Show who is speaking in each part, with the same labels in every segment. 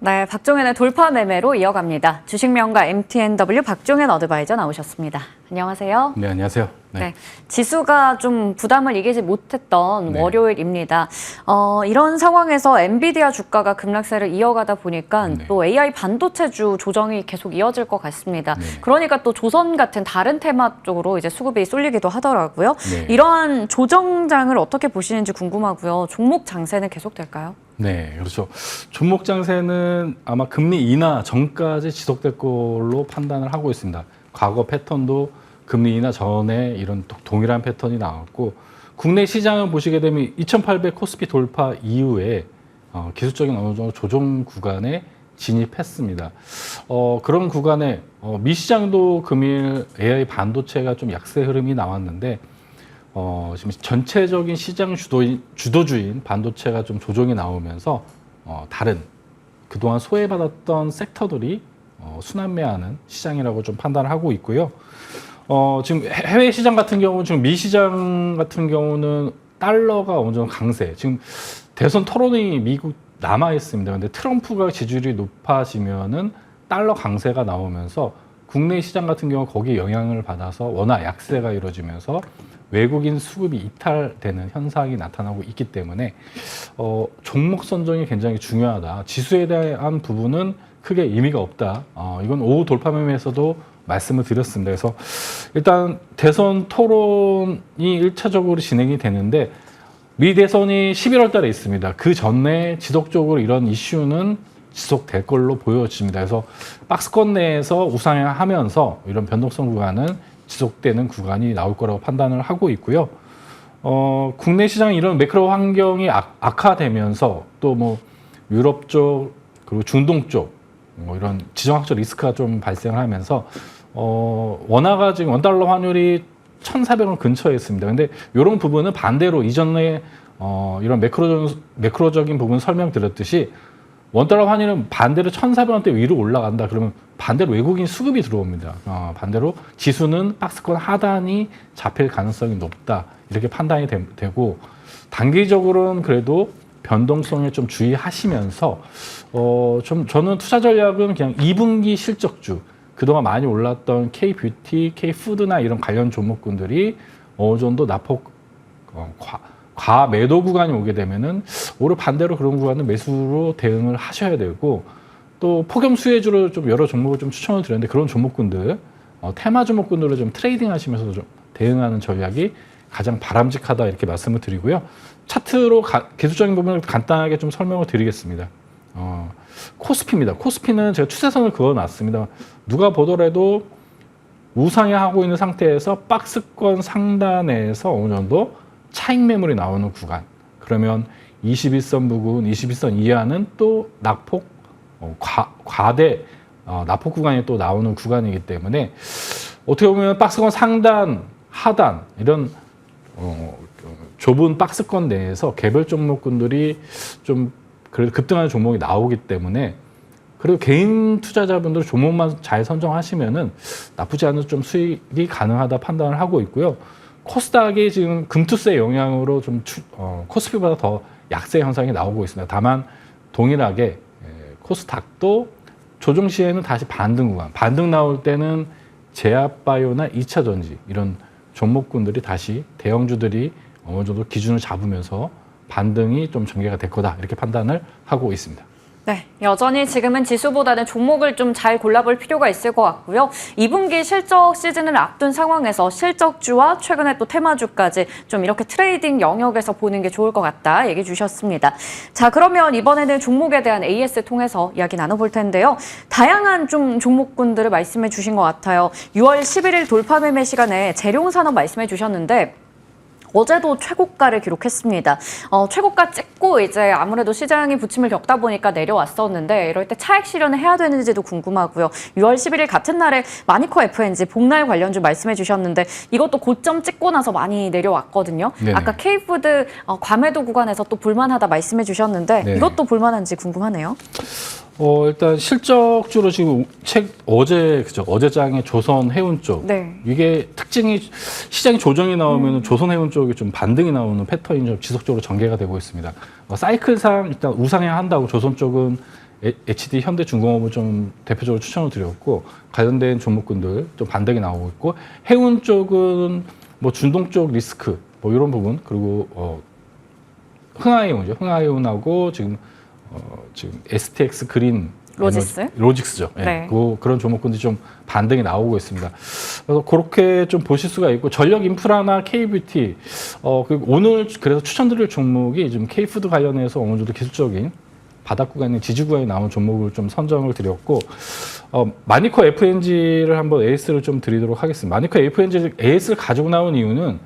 Speaker 1: 네, 박종현의 돌파 매매로 이어갑니다. 주식명가 MTNW 박종현 어드바이저 나오셨습니다. 안녕하세요.
Speaker 2: 네, 안녕하세요.
Speaker 1: 네, 지수가 좀 부담을 이기지 못했던
Speaker 2: 네.
Speaker 1: 월요일입니다. 이런 상황에서 엔비디아 주가가 급락세를 이어가다 보니까
Speaker 2: 네.
Speaker 1: 또 AI 반도체주 조정이 계속 이어질 것 같습니다.
Speaker 2: 네.
Speaker 1: 그러니까 또 조선 같은 다른 테마 쪽으로 이제 수급이 쏠리기도 하더라고요.
Speaker 2: 네.
Speaker 1: 이러한 조정장을 어떻게 보시는지 궁금하고요. 종목 장세는 계속될까요?
Speaker 2: 네, 그렇죠. 종목 장세는 아마 금리 인하 전까지 지속될 걸로 판단을 하고 있습니다. 과거 패턴도 금리 인하 전에 이런 동일한 패턴이 나왔고, 국내 시장을 보시게 되면 2800 코스피 돌파 이후에 기술적인 어느 정도 조정 구간에 진입했습니다. 그런 구간에 미 시장도 금일 AI 반도체가 좀 약세 흐름이 나왔는데, 지금 전체적인 시장 주도주인 반도체가 좀 조정이 나오면서 다른 그동안 소외받았던 섹터들이 순환매하는 시장이라고 좀 판단을 하고 있고요. 지금 해외 시장 같은 경우는 지금 미 시장 같은 경우는 달러가 어느 정도 강세. 지금 대선 토론이 미국 남아 있습니다. 근데 트럼프가 지지율이 높아지면은 달러 강세가 나오면서 국내 시장 같은 경우 거기에 영향을 받아서 워낙 약세가 이루어지면서 외국인 수급이 이탈되는 현상이 나타나고 있기 때문에 종목 선정이 굉장히 중요하다. 지수에 대한 부분은 크게 의미가 없다. 이건 오후 돌파 매매에서도 말씀을 드렸습니다. 그래서 일단 대선 토론이 1차적으로 진행이 되는데 미 대선이 11월 달에 있습니다. 그 전에 지속적으로 이런 이슈는 지속될 걸로 보여집니다. 그래서 박스권 내에서 우상향하면서 이런 변동성 구간은 지속되는 구간이 나올 거라고 판단을 하고 있고요. 국내 시장 이런 매크로 환경이 악화되면서 또 뭐 유럽 쪽 그리고 중동 쪽 이런 지정학적 리스크가 좀 발생을 하면서 원화가 지금 원달러 환율이 1,400원 근처에 있습니다. 근데 이런 부분은 반대로 이전에 이런 매크로적인 부분 설명드렸듯이 원달러 환율은 반대로 1,400원대 위로 올라간다. 그러면 반대로 외국인 수급이 들어옵니다. 반대로 지수는 박스권 하단이 잡힐 가능성이 높다. 이렇게 판단이 되고 단기적으로는 그래도 변동성에 좀 주의하시면서 저는 투자 전략은 그냥 2분기 실적주 그동안 많이 올랐던 K뷰티, K푸드나 이런 관련 종목군들이 어느 정도 낙폭 과매도 구간이 오게 되면은 오히려 반대로 그런 구간은 매수로 대응을 하셔야 되고 또 폭염 수혜주로 좀 여러 종목을 좀 추천을 드렸는데 그런 종목군들 테마 종목군들을 좀 트레이딩 하시면서 좀 대응하는 전략이 가장 바람직하다 이렇게 말씀을 드리고요. 차트로 기술적인 부분을 간단하게 좀 설명을 드리겠습니다. 코스피입니다. 코스피는 제가 추세선을 그어놨습니다. 누가 보더라도 우상향하고 있는 상태에서 박스권 상단에서 어느 정도 차익 매물이 나오는 구간. 그러면 21선 부근, 21선 이하는 또 낙폭, 과대 낙폭 구간이 또 나오는 구간이기 때문에 어떻게 보면 박스권 상단, 하단 이런 좁은 박스권 내에서 개별 종목군들이 좀 그래도 급등하는 종목이 나오기 때문에 그리고 개인 투자자분들 종목만 잘 선정하시면은 나쁘지 않은 좀 수익이 가능하다 판단을 하고 있고요. 코스닥이 지금 금투세 영향으로 좀 코스피보다 더 약세 현상이 나오고 있습니다. 다만 동일하게 코스닥도 조정 시에는 다시 반등 구간, 반등 나올 때는 제약바이오나 2차 전지 이런 종목군들이 다시 대형주들이 어느 정도 기준을 잡으면서 반등이 좀 전개가 될 거다 이렇게 판단을 하고 있습니다.
Speaker 1: 네, 여전히 지금은 지수보다는 종목을 좀 잘 골라볼 필요가 있을 것 같고요. 2분기 실적 시즌을 앞둔 상황에서 실적주와 최근에 또 테마주까지 좀 이렇게 트레이딩 영역에서 보는 게 좋을 것 같다 얘기 주셨습니다. 자, 그러면 이번에는 종목에 대한 AS 통해서 이야기 나눠볼 텐데요. 다양한 좀 종목군들을 말씀해 주신 것 같아요. 6월 11일 돌파 매매 시간에 재룡산업 말씀해 주셨는데 어제도 최고가를 기록했습니다. 최고가 찍고 이제 아무래도 시장이 부침을 겪다 보니까 내려왔었는데 이럴 때 차익 실현을 해야 되는지도 궁금하고요. 6월 11일 같은 날에 마니커 FNG 복날 관련주 말씀해 주셨는데 이것도 고점 찍고 나서 많이 내려왔거든요.
Speaker 2: 네네. 아까
Speaker 1: K푸드 과매도 구간에서 또 볼만하다 말씀해 주셨는데
Speaker 2: 네네.
Speaker 1: 이것도 볼만한지 궁금하네요.
Speaker 2: 일단 실적주로 지금 어제장의 조선 해운 쪽.
Speaker 1: 네.
Speaker 2: 이게 특징이 시장이 조정이 나오면 조선 해운 쪽이 좀 반등이 나오는 패턴이 좀 지속적으로 전개가 되고 있습니다. 사이클상 일단 우상향 한다고 조선 쪽은 HD 현대중공업을 좀 대표적으로 추천을 드렸고 관련된 종목군들 좀 반등이 나오고 있고 해운 쪽은 뭐 중동 쪽 리스크 뭐 이런 부분 그리고 흥하해운이죠. 흥하해운하고 지금 STX 그린 로직스죠. 네.
Speaker 1: 네.
Speaker 2: 그런 종목군들이 좀 반등이 나오고 있습니다. 그래서 그렇게 좀 보실 수가 있고 전력 인프라나 K뷰티 그리고 오늘 그래서 추천드릴 종목이 좀 K푸드 관련해서 어느 정도 기술적인 바닥 구간에 지지 구간에 나온 종목을 좀 선정을 드렸고 마니커 FNG를 한번 AS를 좀 드리도록 하겠습니다. 마니커 FNG AS를 가지고 나온 이유는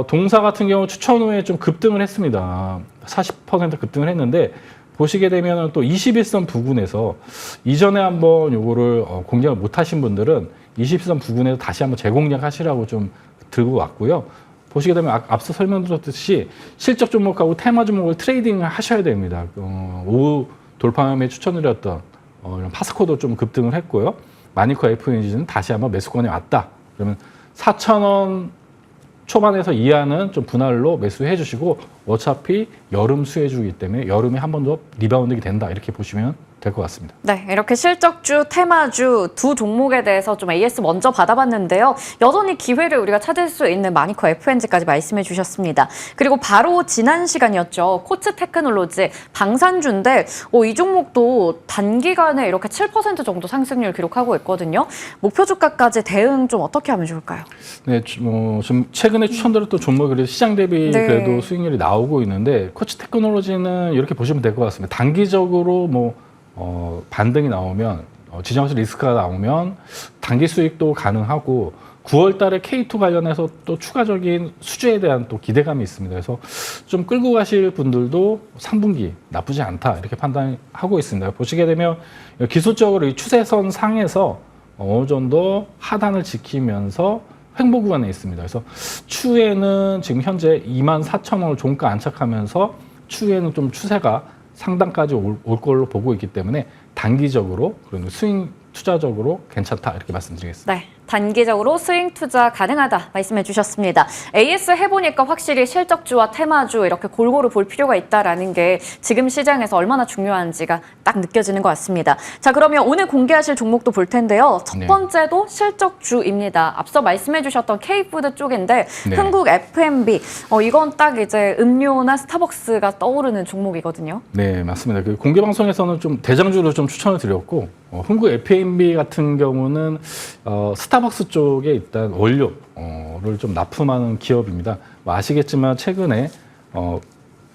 Speaker 2: 동사 같은 경우 추천 후에 좀 급등을 했습니다. 40% 급등을 했는데 보시게 되면 또 21선 부근에서 이전에 한번 요거를 공략을 못 하신 분들은 21선 부근에서 다시 한번 재공략하시라고 좀 들고 왔고요. 보시게 되면 앞서 설명드렸듯이 실적 종목하고 테마 종목을 트레이딩을 하셔야 됩니다. 오후 돌파함에 추천드렸던 이런 파스코도 좀 급등을 했고요. 마니커 FNG는 다시 한번 매수권에 왔다. 그러면 4,000원 초반에서 이하는 좀 분할로 매수해 주시고 어차피 여름 수혜주이기 때문에 여름에 한 번 더 리바운딩이 된다 이렇게 보시면 될 것 같습니다.
Speaker 1: 네, 이렇게 실적주, 테마주 두 종목에 대해서 좀 AS 먼저 받아봤는데요. 여전히 기회를 우리가 찾을 수 있는 마니커 FNG까지 말씀해 주셨습니다. 그리고 바로 지난 시간이었죠. 코츠 테크놀로지 방산주인데 이 종목도 단기간에 이렇게 7% 정도 상승률 기록하고 있거든요. 목표 주가까지 대응 좀 어떻게 하면 좋을까요?
Speaker 2: 네, 좀 최근에 추천드렸던 종목이 시장 대비
Speaker 1: 네.
Speaker 2: 그래도 수익률이 나오고 있는데 코츠 테크놀로지는 이렇게 보시면 될 것 같습니다. 단기적으로 반등이 나오면 지정학적 리스크가 나오면 단기 수익도 가능하고 9월 달에 K2 관련해서 또 추가적인 수주에 대한 또 기대감이 있습니다. 그래서 좀 끌고 가실 분들도 3분기 나쁘지 않다 이렇게 판단하고 있습니다. 보시게 되면 기술적으로 이 추세선 상에서 어느 정도 하단을 지키면서 횡보 구간에 있습니다. 그래서 추후에는 지금 현재 24,000원을 종가 안착하면서 추후에는 좀 추세가 상단까지 올 걸로 보고 있기 때문에 단기적으로 그리고 스윙 투자적으로 괜찮다 이렇게 말씀드리겠습니다.
Speaker 1: 네, 단기적으로 스윙 투자 가능하다 말씀해 주셨습니다. AS 해보니까 확실히 실적주와 테마주 이렇게 골고루 볼 필요가 있다라는 게 지금 시장에서 얼마나 중요한지가 딱 느껴지는 것 같습니다. 자, 그러면 오늘 공개하실 종목도 볼 텐데요. 첫 번째도 실적주입니다. 앞서 말씀해 주셨던 K푸드 쪽인데
Speaker 2: 네.
Speaker 1: 흥국 F&B 이건 딱 이제 음료나 스타벅스가 떠오르는 종목이거든요.
Speaker 2: 네, 맞습니다. 그 공개 방송에서는 좀 대장주로 좀 추천을 드렸고 흥국 F&B 같은 경우는 스타벅스 쪽에 일단 원료를 좀 납품하는 기업입니다. 아시겠지만 최근에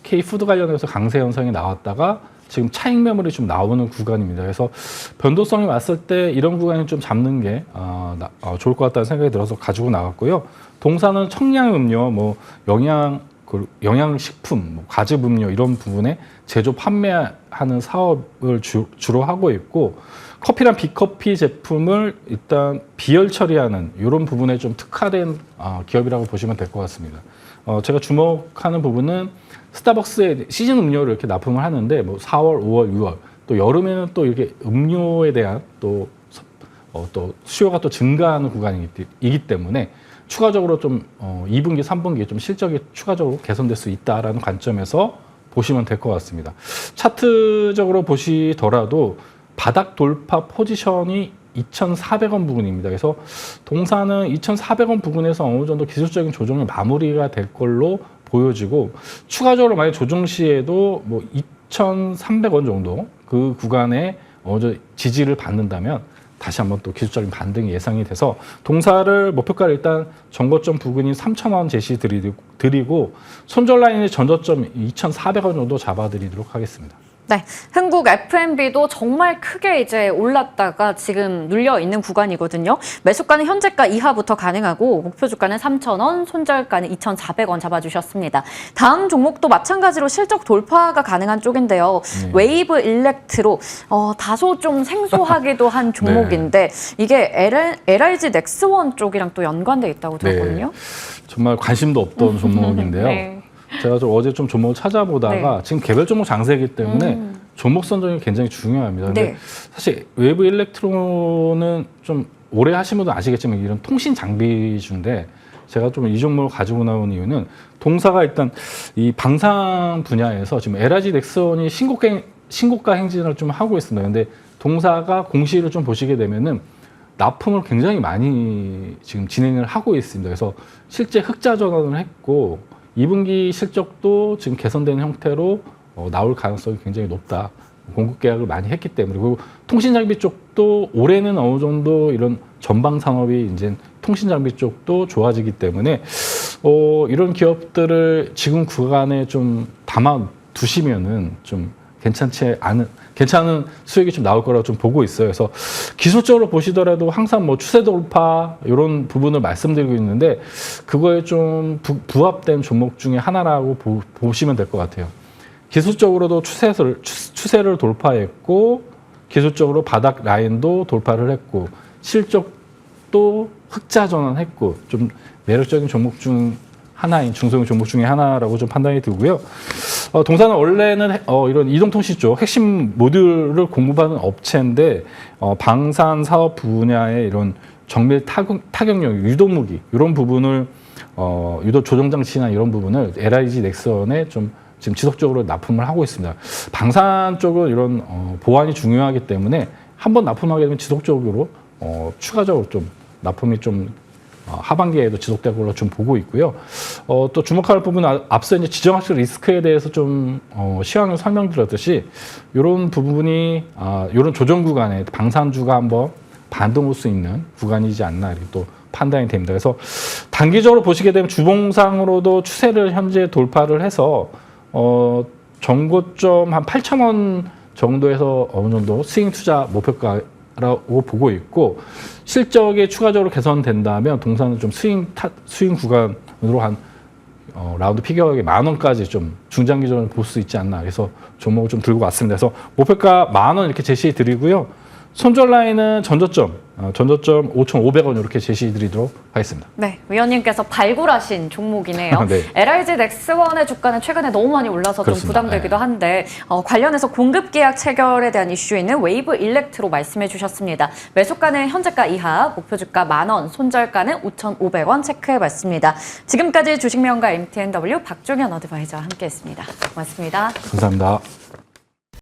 Speaker 2: K푸드 관련해서 강세 현상이 나왔다가 지금 차익 매물이 좀 나오는 구간입니다. 그래서 변동성이 왔을 때 이런 구간을 좀 잡는 게 좋을 것 같다는 생각이 들어서 가지고 나갔고요. 동사는 청량음료, 영양식품, 과즙 음료 이런 부분에 제조 판매하는 사업을 주로 하고 있고 커피랑 비커피 제품을 일단 비열 처리하는 이런 부분에 좀 특화된 기업이라고 보시면 될 것 같습니다. 제가 주목하는 부분은 스타벅스의 시즌 음료를 이렇게 납품을 하는데 4월, 5월, 6월 또 여름에는 또 이렇게 음료에 대한 또 수요가 또 증가하는 구간이기 때문에 추가적으로 좀 2분기, 3분기에 좀 실적이 추가적으로 개선될 수 있다라는 관점에서 보시면 될 것 같습니다. 차트적으로 보시더라도 바닥 돌파 포지션이 2,400원 부근입니다. 그래서 동사는 2,400원 부근에서 어느 정도 기술적인 조정이 마무리가 될 걸로 보여지고 추가적으로 만약 조정 시에도 2,300원 정도 그 구간에 어느 정도 지지를 받는다면 다시 한번 또 기술적인 반등이 예상이 돼서 동사를 목표가를 일단 전고점 부근인 3,000원 제시 드리고 손절 라인의 전저점 2,400원 정도 잡아드리도록 하겠습니다.
Speaker 1: 네, 흥국 F&B도 정말 크게 이제 올랐다가 지금 눌려 있는 구간이거든요. 매수가는 현재가 이하부터 가능하고 목표 주가는 3,000원, 손절가는 2,400원 잡아주셨습니다. 다음 종목도 마찬가지로 실적 돌파가 가능한 쪽인데요. 웨이브 일렉트로 다소 좀 생소하기도 한 종목인데 이게 LRG 넥스원 쪽이랑 또 연관돼 있다고 들었거든요.
Speaker 2: 네, 정말 관심도 없던 종목인데요.
Speaker 1: 네.
Speaker 2: 제가 어제 좀 종목을 찾아보다가 지금 개별 종목 장세이기 때문에 종목 선정이 굉장히 중요합니다. 근데 사실 웨이브 일렉트로는 좀 오래 하신 분들은 아시겠지만 이런 통신 장비주인데 제가 좀 이 종목을 가지고 나온 이유는 동사가 일단 이 방산 분야에서 지금 LRG 넥스원이 신곡 신고가 행진을 좀 하고 있습니다. 근데 동사가 공시를 좀 보시게 되면은 납품을 굉장히 많이 지금 진행을 하고 있습니다. 그래서 실제 흑자 전환을 했고 2분기 실적도 지금 개선되는 형태로 나올 가능성이 굉장히 높다. 공급 계약을 많이 했기 때문에. 그리고 통신장비 쪽도 올해는 어느 정도 이런 전방 산업이 이제 통신장비 쪽도 좋아지기 때문에 이런 기업들을 지금 구간에 좀 담아 두시면은 좀 괜찮은 수익이 좀 나올 거라고 좀 보고 있어요. 그래서 기술적으로 보시더라도 항상 뭐 추세 돌파 이런 부분을 말씀드리고 있는데 그거에 좀 부합된 종목 중에 하나라고 보시면 될 것 같아요. 기술적으로도 추세를 돌파했고 기술적으로 바닥 라인도 돌파를 했고 실적도 흑자 전환했고 좀 매력적인 종목 중 하나인 중소형 종목 중에 하나라고 좀 판단이 들고요. 동사는 원래는 이런 이동통신 쪽 핵심 모듈을 공급하는 업체인데 방산 사업 분야의 이런 정밀 타격용 유도무기 이런 부분을 유도 조정 장치나 이런 부분을 LIG 넥슨에 좀 지금 지속적으로 납품을 하고 있습니다. 방산 쪽은 이런 보안이 중요하기 때문에 한번 납품하게 되면 지속적으로 추가적으로 좀 납품이 좀 하반기에도 지속될 걸로 좀 보고 있고요. 또 주목할 부분은 앞서 이제 지정학적 리스크에 대해서 좀 시황을 설명드렸듯이 이런 부분이 이런 조정 구간에 방산주가 한번 반등할 수 있는 구간이지 않나 이렇게 또 판단이 됩니다. 그래서 단기적으로 보시게 되면 주봉상으로도 추세를 현재 돌파를 해서 전고점 한 8,000원 정도에서 어느 정도 스윙 투자 목표가라고 보고 있고 실적이 추가적으로 개선된다면 동사는 좀 스윙 구간으로 한 라운드 피겨가격이 10,000원까지 좀 중장기적으로 볼 수 있지 않나 그래서 종목을 좀 들고 왔습니다. 그래서 목표가 10,000원 이렇게 제시해 드리고요. 손절 라인은 전저점 5,500원 이렇게 제시해 드리도록 하겠습니다.
Speaker 1: 네, 위원님께서 발굴하신 종목이네요.
Speaker 2: 네.
Speaker 1: LIG 넥스원의 주가는 최근에 너무 많이 올라서
Speaker 2: 그렇습니다.
Speaker 1: 좀 부담되기도 한데 관련해서 공급 계약 체결에 대한 이슈에는 웨이브 일렉트로 말씀해 주셨습니다. 매수가는 현재가 이하, 목표 주가 10,000원, 손절가는 5,500원 체크해 봤습니다. 지금까지 주식명가 MTNW 박종현 어드바이저와 함께했습니다. 고맙습니다.
Speaker 2: 감사합니다.